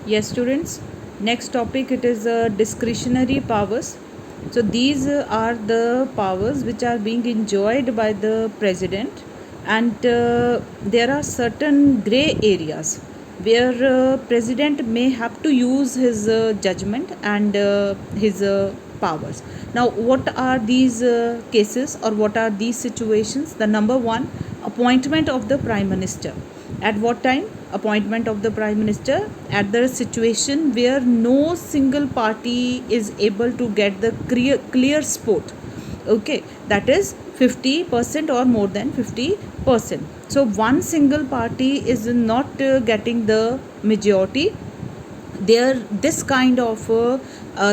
Yes, students. Next topic it is discretionary powers. So these are the powers which are being enjoyed by the president, and there are certain gray areas where president may have to use his judgment and his powers. Now, what are these cases or what are these situations? The number one, appointment of the prime minister. At what time? Appointment of the prime minister at the situation where no single party is able to get the clear support. Okay, that is 50% or more than 50%. So one single party is not getting the majority. There, this kind of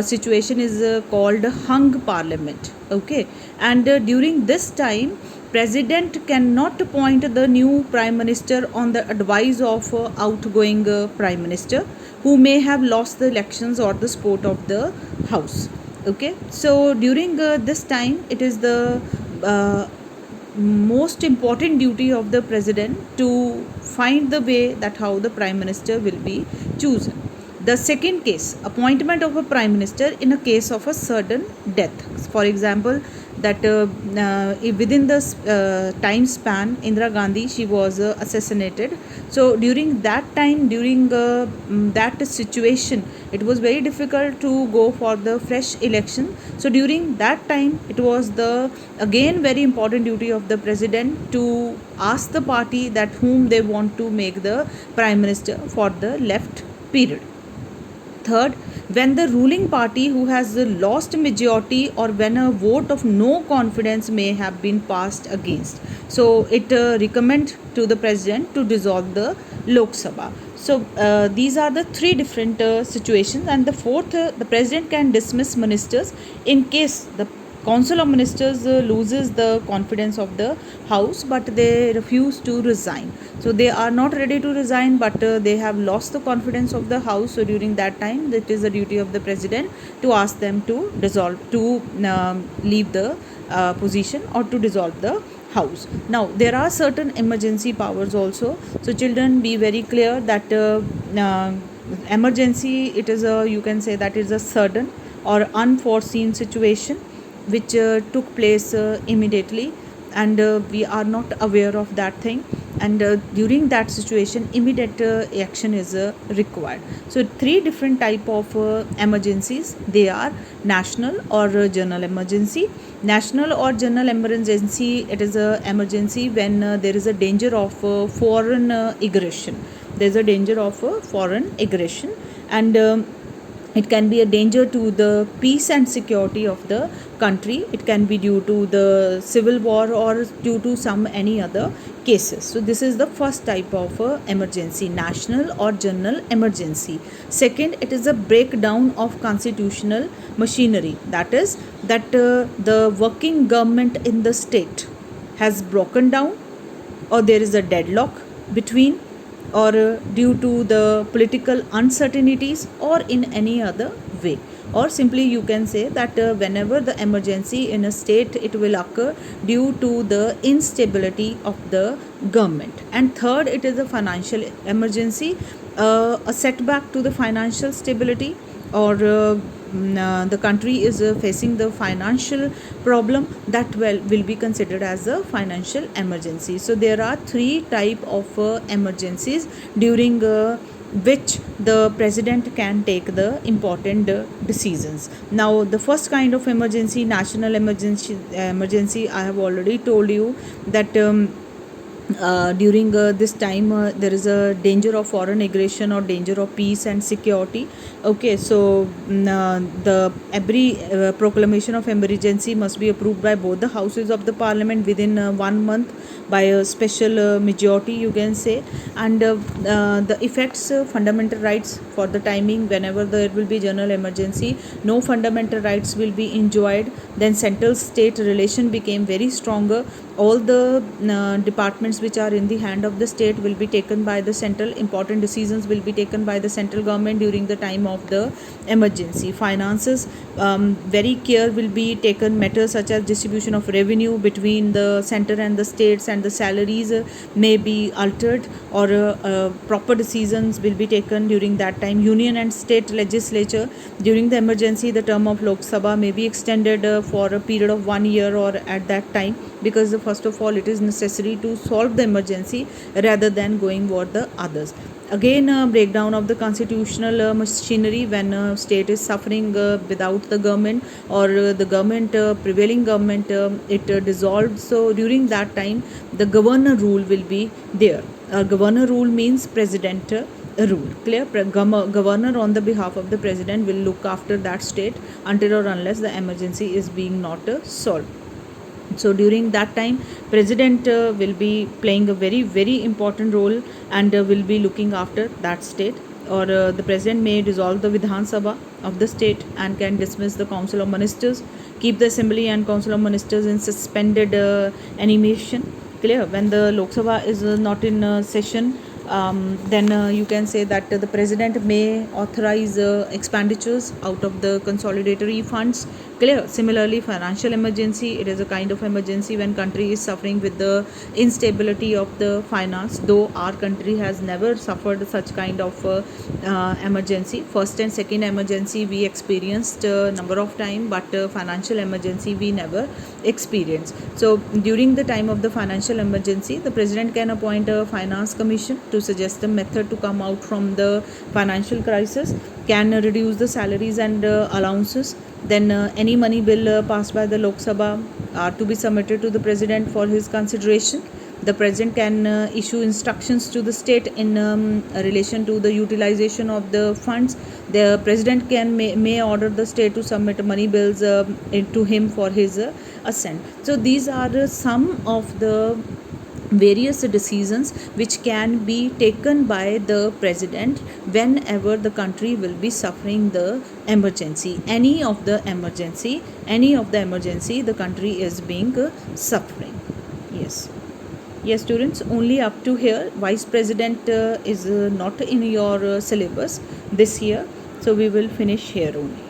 situation is called hung parliament. Okay, and during this time president cannot appoint the new prime minister on the advice of outgoing prime minister who may have lost the elections or the support of the house. Okay, so during this time it is the uh, most important duty of the president to find the way that how the prime minister will be chosen. The second case, appointment of a prime minister in a case of a sudden death. For example, that within the time span, Indira Gandhi, she was assassinated. So during that time, during that situation, it was very difficult to go for the fresh election. So during that time, it was the again very important duty of the president to ask the party that whom they want to make the prime minister for the left period. Third, when the ruling party who has lost majority or when a vote of no confidence may have been passed against. So it recommend to the president to dissolve the Lok Sabha. So these are the three different situations, and the fourth, the president can dismiss ministers in case the Council of Ministers loses the confidence of the House, but they refuse to resign. So they are not ready to resign, but they have lost the confidence of the House. So during that time, it is the duty of the President to ask them to dissolve, to leave the position or to dissolve the House. Now there are certain emergency powers also. So children, be very clear that emergency, it is a, you can say that is a sudden or unforeseen situation which took place immediately, and we are not aware of that thing, and during that situation immediate action is required. So three different type of emergencies, they are national or general emergency. National or general emergency, it is a emergency when there is a danger of foreign aggression. There is a danger of foreign aggression, and it can be a danger to the peace and security of the country. It can be due to the civil war or due to some any other cases. So this is the first type of emergency, national or general emergency. Second, it is a breakdown of constitutional machinery. That is that the working government in the state has broken down, or there is a deadlock between, or due to the political uncertainties or in any other way. Or simply you can say that whenever the emergency in a state, it will occur due to the instability of the government. And third, it is a financial emergency, a setback to the financial stability, or the country is facing the financial problem, that will be considered as a financial emergency. So there are three type of emergencies during which the president can take the important decisions. Now the first kind of emergency, national emergency, I have already told you that during this time there is a danger of foreign aggression or danger of peace and security. Okay, so the every proclamation of emergency must be approved by both the houses of the parliament within 1 month by a special majority, you can say. And the effects fundamental rights for the timing, whenever there will be general emergency, no fundamental rights will be enjoyed. Then central state relation became very stronger. all the departments which are in the hand of the state will be taken by the central. Important decisions will be taken by the central government during the time of the emergency. Finances, very care will be taken. Matters such as distribution of revenue between the center and the states and the salaries may be altered, or proper decisions will be taken during that time. Union and state legislature, during the emergency, the term of Lok Sabha may be extended for a period of 1 year or at that time, because first of all it is necessary to solve the emergency rather than going for the others. Again, breakdown of the constitutional machinery. When state is suffering without the government, or the government, prevailing government, it dissolved, so during that time the governor rule will be there. Governor rule means president rule. Clear? Governor on the behalf of the president will look after that state until or unless the emergency is being not solved. So during that time, president will be playing a very very important role, and will be looking after that state. Or the president may dissolve the Vidhan Sabha of the state and can dismiss the council of ministers, keep the assembly and council of ministers in suspended animation. Clear? When the Lok Sabha is not in session, then you can say that the president may authorize expenditures out of the consolidatory funds. Clear? Similarly, financial emergency, it is a kind of emergency when country is suffering with the instability of the finance, though our country has never suffered such kind of emergency. First and second emergency we experienced number of time, but financial emergency we never experienced. So during the time of the financial emergency, the president can appoint a finance commission to suggest a method to come out from the financial crisis, can reduce the salaries and allowances. Then any money bill passed by the Lok Sabha are to be submitted to the president for his consideration. The president can issue instructions to the state in relation to the utilization of the funds. The president may order the state to submit money bills to him for his assent. So these are some of the various decisions which can be taken by the president whenever the country will be suffering the emergency, any of the emergency the country is being suffering. Yes students, only up to here. Vice president is not in your syllabus this year, so we will finish here only.